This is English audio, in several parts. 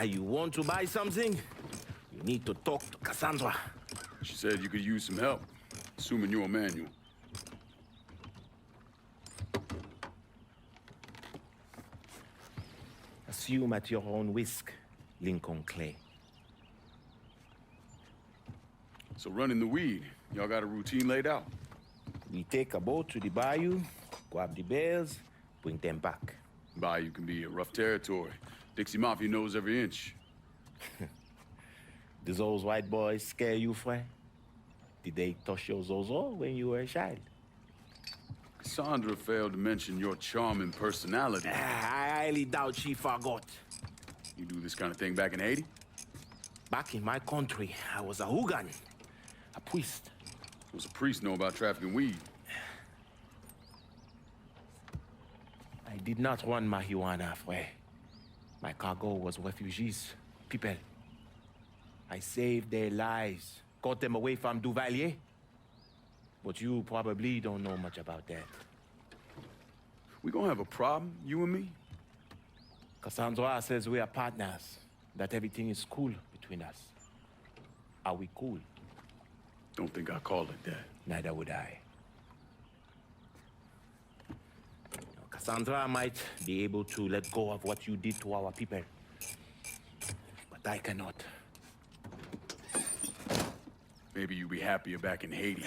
You want to buy something? You need to talk to Cassandra. She said you could use some help, assuming you're a manual. Assume at your own risk, Lincoln Clay. So running the weed, y'all got a routine laid out? We take a boat to the bayou, grab the bears, bring them back. Bayou can be a rough territory. Dixie Mafia knows every inch. Do those white boys scare you, Fred? Did they touch your zozo when you were a child? Cassandra failed to mention your charming personality. I highly doubt she forgot. You do this kind of thing back in Haiti? Back in my country, I was a hooligan, a priest. What's a priest know about trafficking weed? I did not run marijuana, Fred. My cargo was refugees, people. I saved their lives, got them away from Duvalier. But you probably don't know much about that. We gonna have a problem, you and me? Cassandra says we are partners, that everything is cool between us. Are we cool? Don't think I call it that. Neither would I. Cassandra might be able to let go of what you did to our people. But I cannot. Maybe you'd be happier back in Haiti.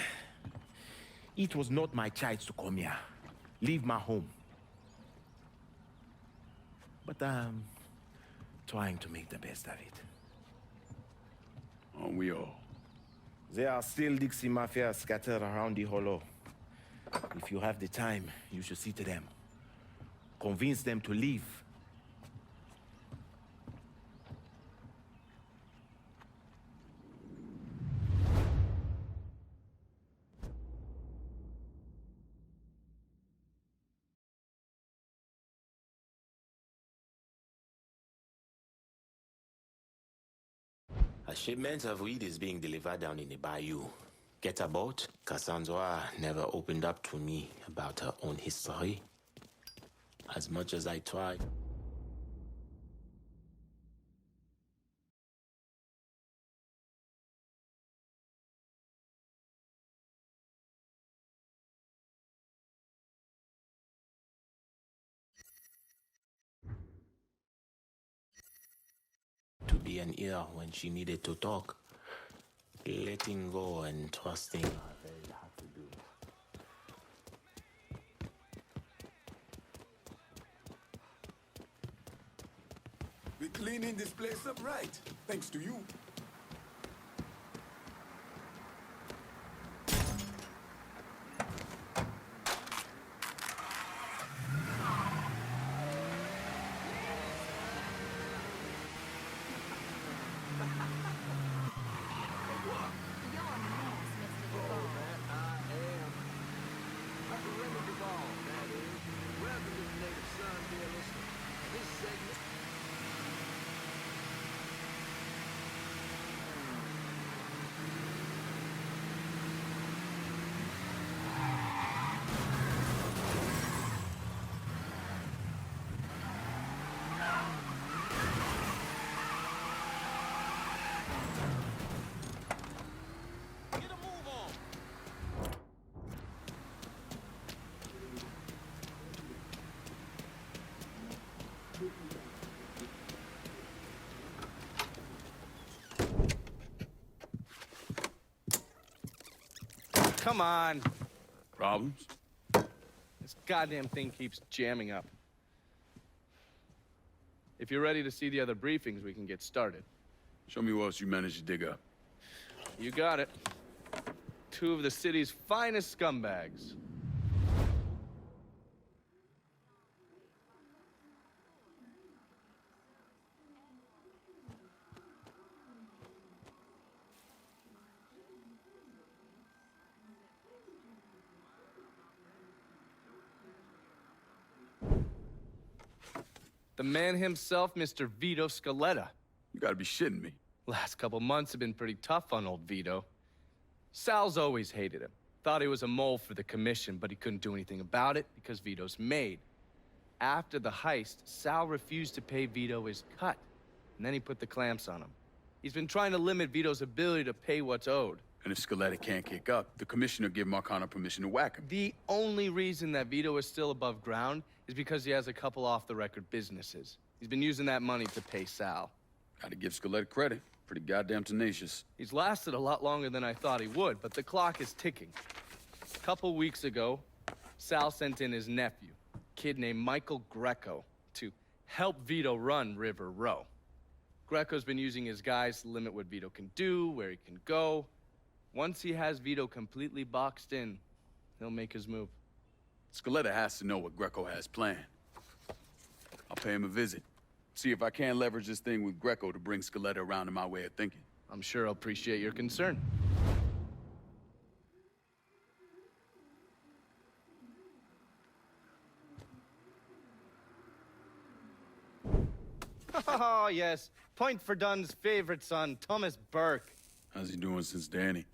It was not my choice to come here. Leave my home. But I'm trying to make the best of it. Aren't we all? There are still Dixie Mafia scattered around the hollow. If you have the time, you should see to them. Convince them to leave. A shipment of weed is being delivered down in the bayou. Get a boat? Cassandra never opened up to me about her own history. As much as I tried. To be an ear when she needed to talk. Letting go and trusting are very hard to do. We're cleaning this place up right, thanks to you. Come on. Problems? This goddamn thing keeps jamming up. If you're ready to see the other briefings, we can get started. Show me what else you managed to dig up. You got it. Two of the city's finest scumbags. The man himself, Mr. Vito Scaletta. You gotta be shitting me. Last couple months have been pretty tough on old Vito. Sal's always hated him. Thought he was a mole for the commission, but he couldn't do anything about it because Vito's made. After the heist, Sal refused to pay Vito his cut. and then he put the clamps on him. He's been trying to limit Vito's ability to pay what's owed. And if Scaletta can't kick up, the commissioner give Marcano permission to whack him. The only reason that Vito is still above ground is because he has a couple off-the-record businesses. He's been using that money to pay Sal. Gotta give Scaletta credit. Pretty goddamn tenacious. He's lasted a lot longer than I thought he would, but the clock is ticking. A couple weeks ago, Sal sent in his nephew, a kid named Michael Greco, to help Vito run River Row. Greco's been using his guys to limit what Vito can do, where he can go. Once he has Vito completely boxed in, he'll make his move. Scaletta has to know what Greco has planned. I'll pay him a visit. See if I can't leverage this thing with Greco to bring Scaletta around to my way of thinking. I'm sure he'll appreciate your concern. Oh, yes. Point for Dunn's favorite son, Thomas Burke. How's he doing since Danny?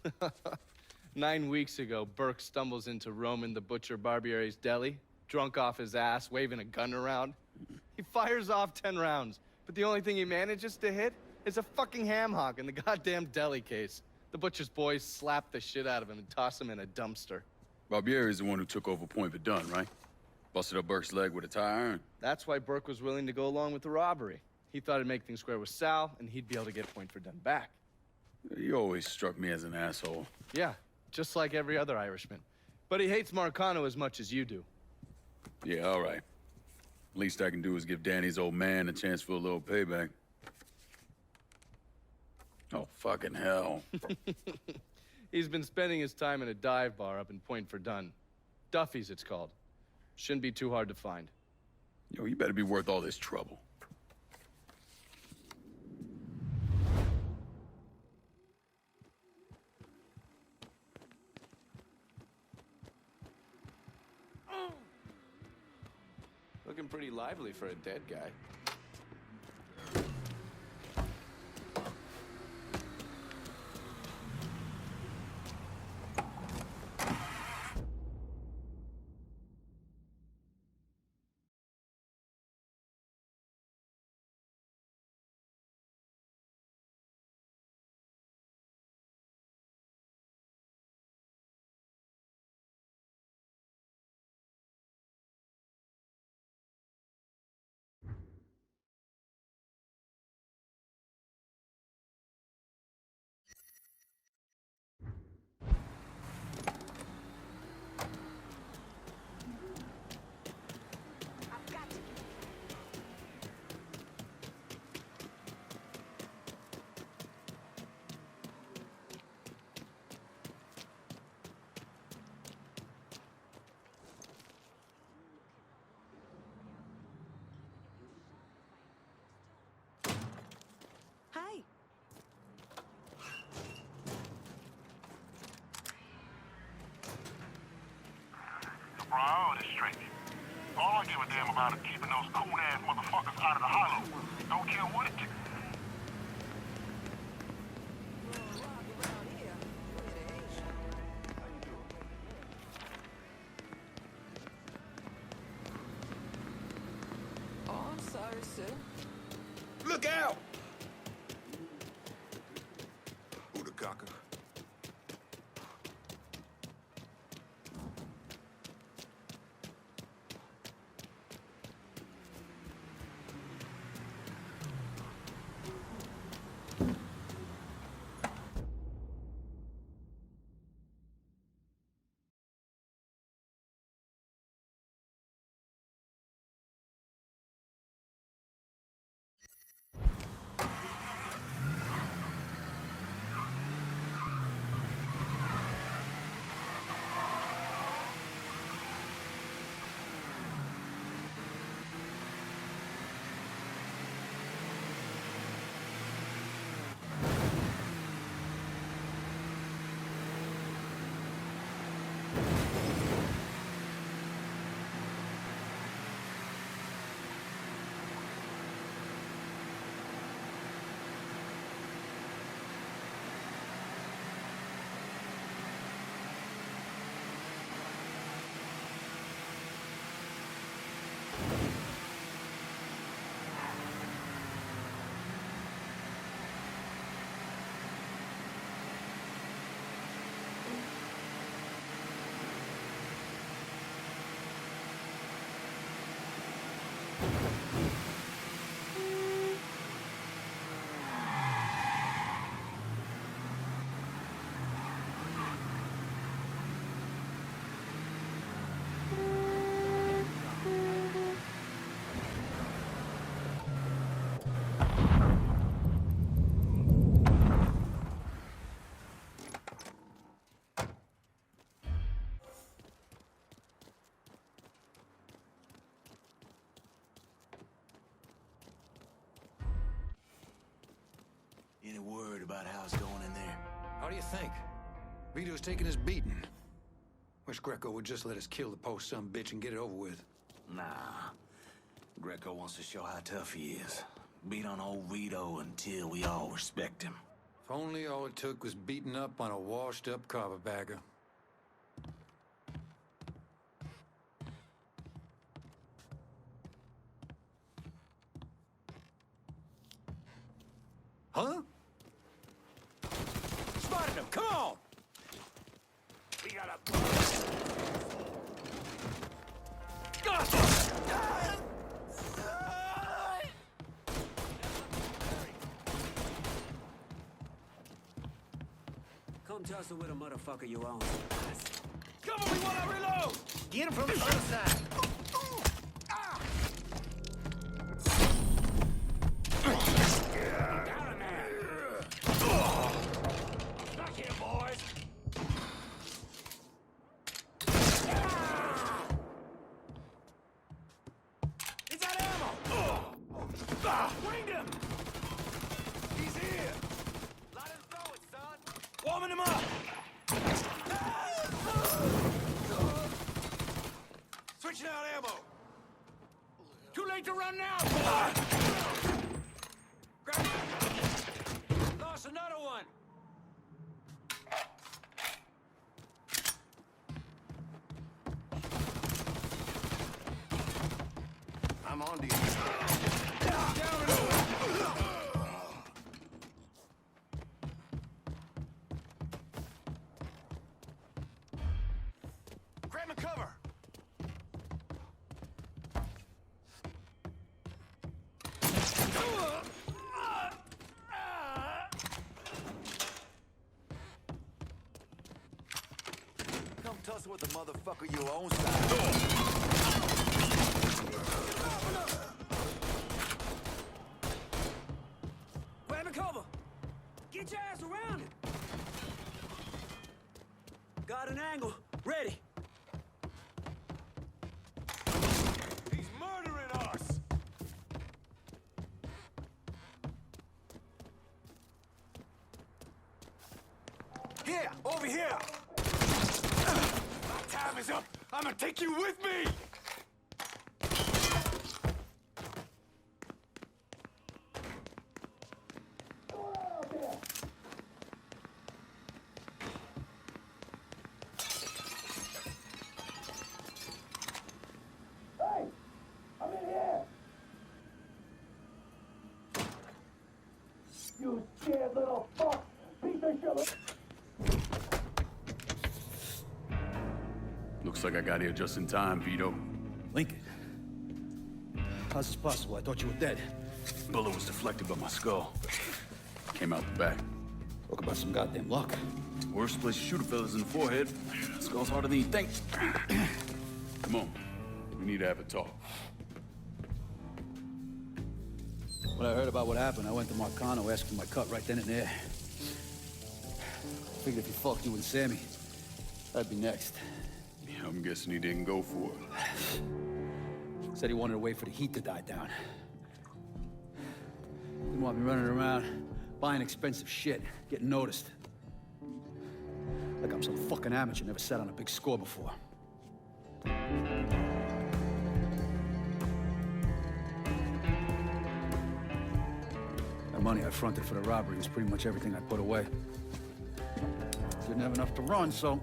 9 weeks ago, Burke stumbles into Roman the Butcher Barbiere's deli, drunk off his ass, waving a gun around. He fires off 10 rounds, but the only thing he manages to hit is a fucking ham hock in the goddamn deli case. The butcher's boys slap the shit out of him and toss him in a dumpster. Barbieri is the one who took over Point Verdun, right? Busted up Burke's leg with a tire iron. That's why Burke was willing to go along with the robbery. He thought it'd make things square with Sal, and he'd be able to get Point Verdun back. You always struck me as an asshole. Yeah, just like every other Irishman. But he hates Marcano as much as you do. Yeah, all right. Least I can do is give Danny's old man a chance for a little payback. Oh, fucking hell. He's been spending his time in a dive bar up in Point Verdun. Duffy's, it's called. Shouldn't be too hard to find. Yo, you better be worth all this trouble. Looking pretty lively for a dead guy. Hi. The priority's straight. All I give a damn about is keeping those coon-ass motherfuckers out of the hollow. Don't care what it takes. Oh, I'm sorry, sir. Look out! Who the cocker? think? Vito's taking his beating. Wish Greco would just let us kill the post some bitch and get it over with. Nah. Greco wants to show how tough he is. Beat on old Vito until we all respect him. If only all it took was beating up on a washed-up carpetbagger. Huh? Spotted him! Come on! We got a... Come tussle with a motherfucker you own. Cover me while I reload! Get him from the other side. Back here, boys! He's out of ammo! Winged him! He's here! Let him throw it, son! Warming him up! Switching out ammo! Too late to run now! Grab it! Lost another one! I'm on to you. Grab and cover! Come tussle with the motherfucker you own side. Grab and cover! Get your ass around it! Got an angle. Ready! He's murdering us! Here! Over here! My time is up! I'm gonna take you with me! Looks like I got here just in time, Vito. Lincoln. How's this possible? I thought you were dead. Bullet was deflected by my skull. Came out the back. Talk about some goddamn luck. Worst place to shoot a fella's in the forehead. Skull's harder than you think. Come on. We need to have a talk. When I heard about what happened, I went to Marcano, asked for my cut right then and there. Figured if he fucked you and Sammy, I'd be next. Yeah, I'm guessing he didn't go for it. Said he wanted to wait for the heat to die down. Didn't want me running around, buying expensive shit, getting noticed. Like I'm some fucking amateur, never sat on a big score before. The money I fronted for the robbery was pretty much everything I put away. Didn't have enough to run, so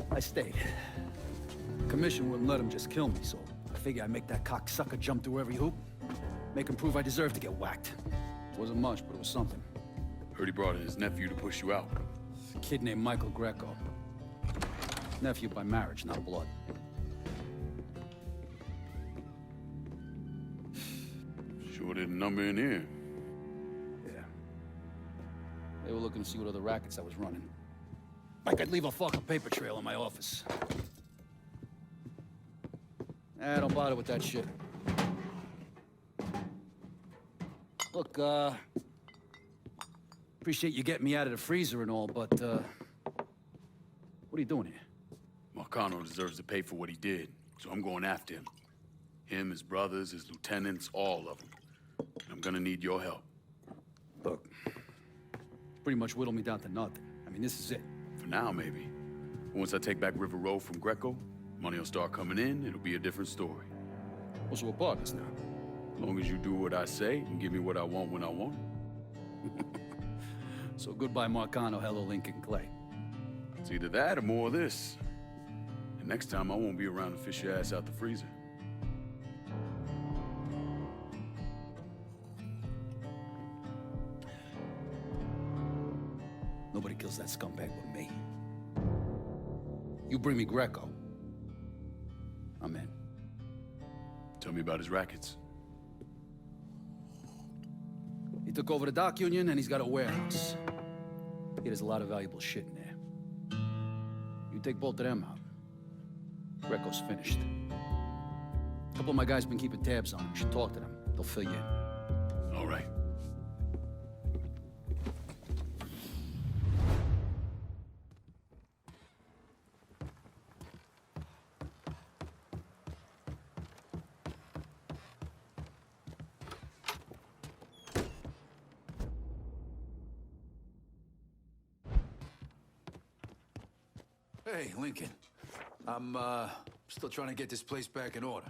I stayed. Commission wouldn't let him just kill me, so I figured I'd make that cocksucker jump through every hoop. Make him prove I deserve to get whacked. Wasn't much, but it was something. Heard he brought in his nephew to push you out. A kid named Michael Greco. Nephew by marriage, not blood. Sure didn't number in here. Yeah. They were looking to see what other rackets I was running. I could leave a fucking paper trail in my office. Don't bother with that shit. Look, appreciate you getting me out of the freezer and all, but, what are you doing here? Marcano deserves to pay for what he did, so I'm going after him. Him, his brothers, his lieutenants, all of them. And I'm gonna need your help. Look, pretty much whittled me down to nothing. I mean, this is it. For now, maybe. Once I take back River Road from Greco, money will start coming in, it'll be a different story. Also, we're partners now. As long as you do what I say and give me what I want when I want it. So goodbye, Marcano, hello, Lincoln Clay. It's either that or more of this. And next time, I won't be around to fish your ass out the freezer. Nobody kills that scumbag but me. You bring me Greco, I'm in. Tell me about his rackets. He took over the dock union and he's got a warehouse. There's a lot of valuable shit in there. You take both of them out, Greco's finished. A couple of my guys been keeping tabs on him. You should talk to them. They'll fill you in. All right. Hey, Lincoln. I'm, still trying to get this place back in order.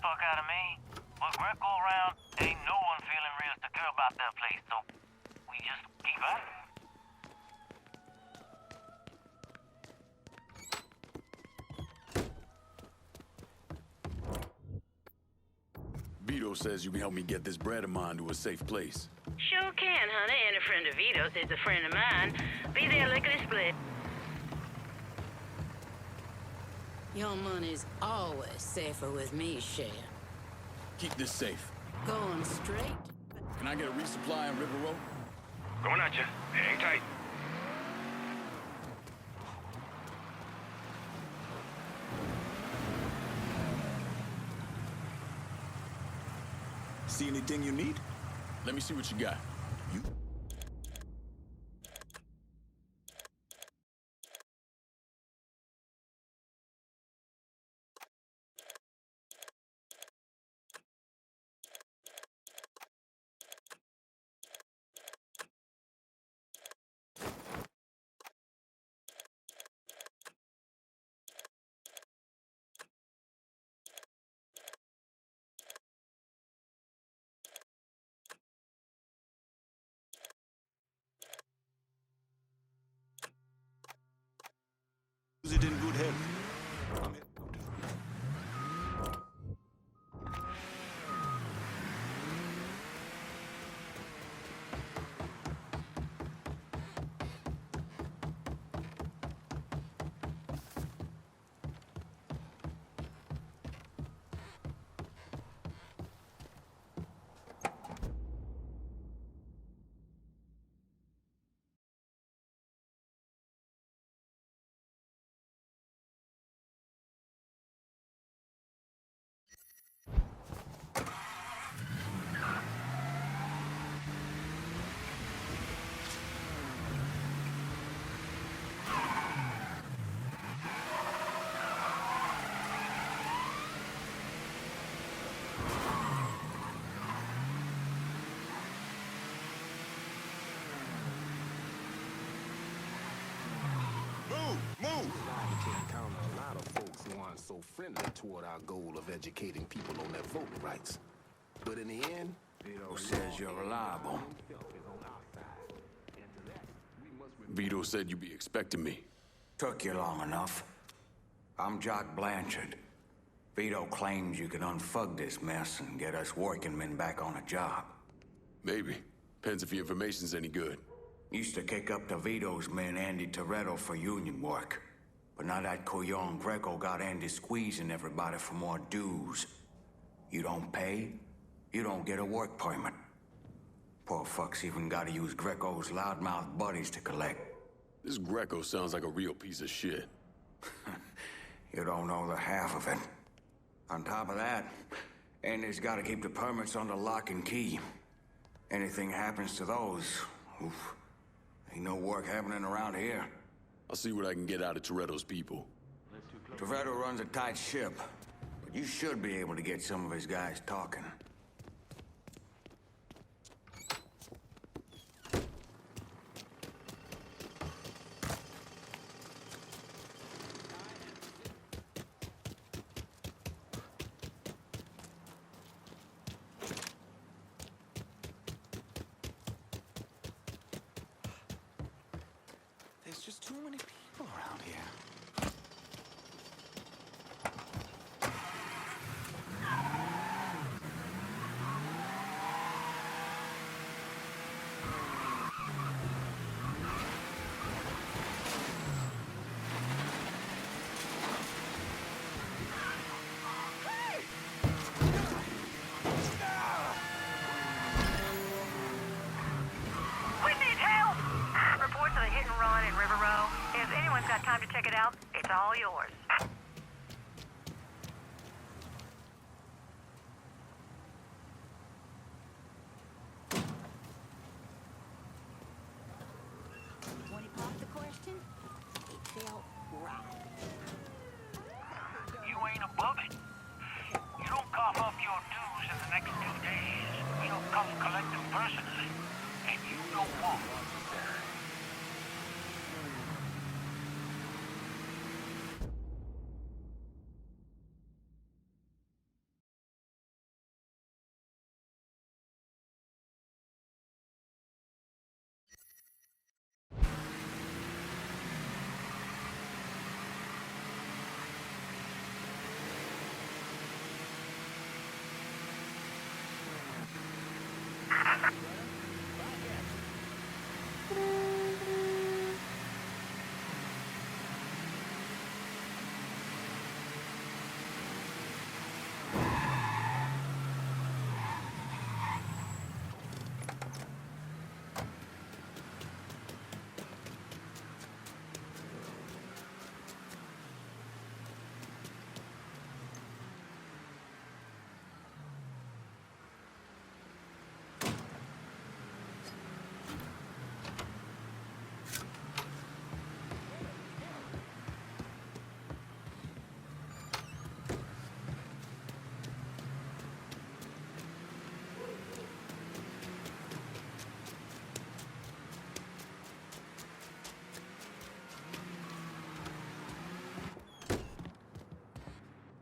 Fuck out of me. With Greco around, ain't no one feeling real secure about that place, so we just keep at it. Vito says you can help me get this bread of mine to a safe place. Sure can, honey. And a friend of Vito's is a friend of mine. Be there lickety-split. Your money's always safer with me, Sheriff. Keep this safe. Going straight? Can I get a resupply on River Road? Going at you. Hang tight. See anything you need? Let me see what you got. You? Use it in good health. I'm here. Move! I can encounter a lot of folks who aren't so friendly toward our goal of educating people on their voting rights. But in the end, Who says you're reliable? Vito said you'd be expecting me. Took you long enough. I'm Jock Blanchard. Vito claims you can unfug this mess and get us working men back on a job. Maybe. Depends if the information's any good. Used to kick up to Vito's men Andy Toretto for union work. But now that Couillon Greco got Andy squeezing everybody for more dues. You don't pay, you don't get a work permit. Poor fuck's even gotta use Greco's loudmouth buddies to collect. This Greco sounds like a real piece of shit. You don't know the half of it. On top of that, Andy's gotta keep the permits under lock and key. Anything happens to those, oof, ain't no work happening around here. I'll see what I can get out of Toretto's people. Toretto runs a tight ship, but you should be able to get some of his guys talking. There's just too many people around here. We need help! Reports of a hit and run in River Row. If anyone's got time to check it out, it's all yours. When he popped the question, it felt right. You ain't above it. You don't cough up your dues in the next 2 days. We'll come collect them personally. And you don't want one.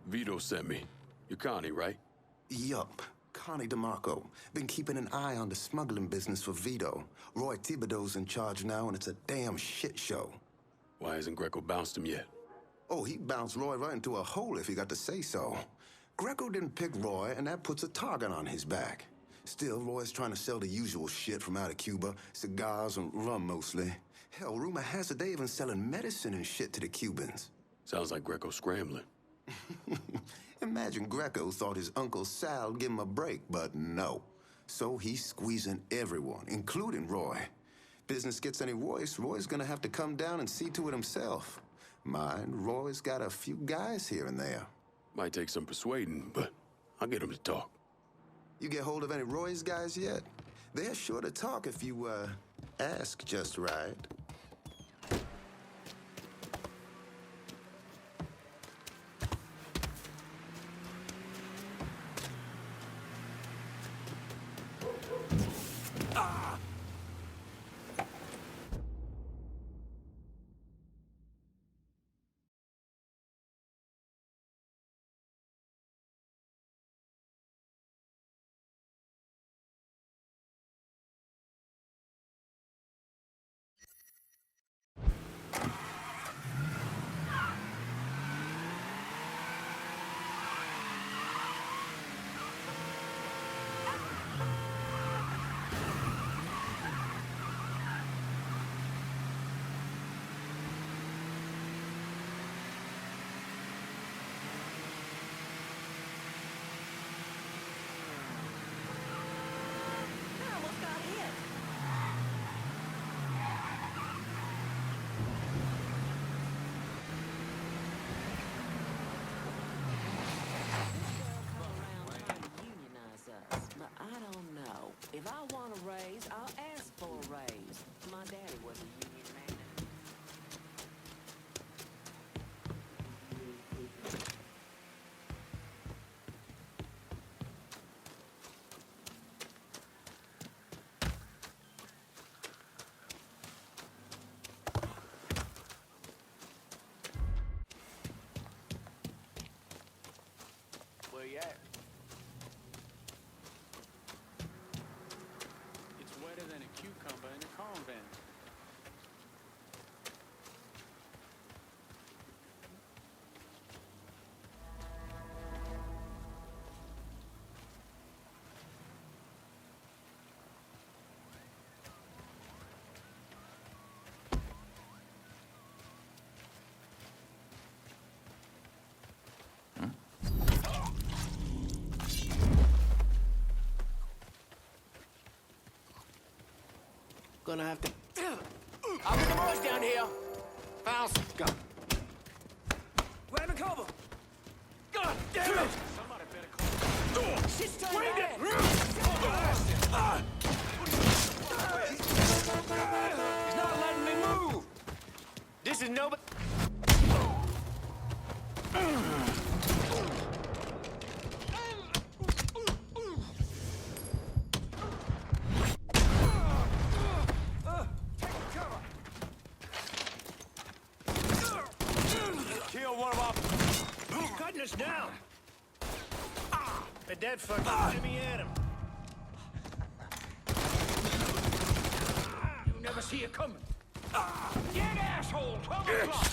Vito sent me. You're Connie, right? Yup. Connie DeMarco. Been keeping an eye on the smuggling business for Vito. Roy Thibodeau's in charge now, and it's a damn shit show. Why hasn't Greco bounced him yet? Oh, he bounced Roy right into a hole if he got to say so. Greco didn't pick Roy, and that puts a target on his back. Still, Roy's trying to sell the usual shit from out of Cuba. Cigars and rum, mostly. Hell, rumor has it they even selling medicine and shit to the Cubans. Sounds like Greco's scrambling. Imagine Greco thought his Uncle Sal'd give him a break, but no. So he's squeezing everyone, including Roy. Business gets any worse, Roy's gonna have to come down and see to it himself. Mind, Roy's got a few guys here and there. Might take some persuading, but I'll get him to talk. You get hold of any Roy's guys yet? They're sure to talk if you, ask just right. Gonna have to... I'll get the boys down here. Fouls, go. Grab a cover. God damn it! Somebody better call. Shit's turning bad. He's not letting me move. This is nobody... Kill one of our... He's cutting us down. The dead fucker, let me at him. You never see it coming. Dead asshole, 12 o'clock.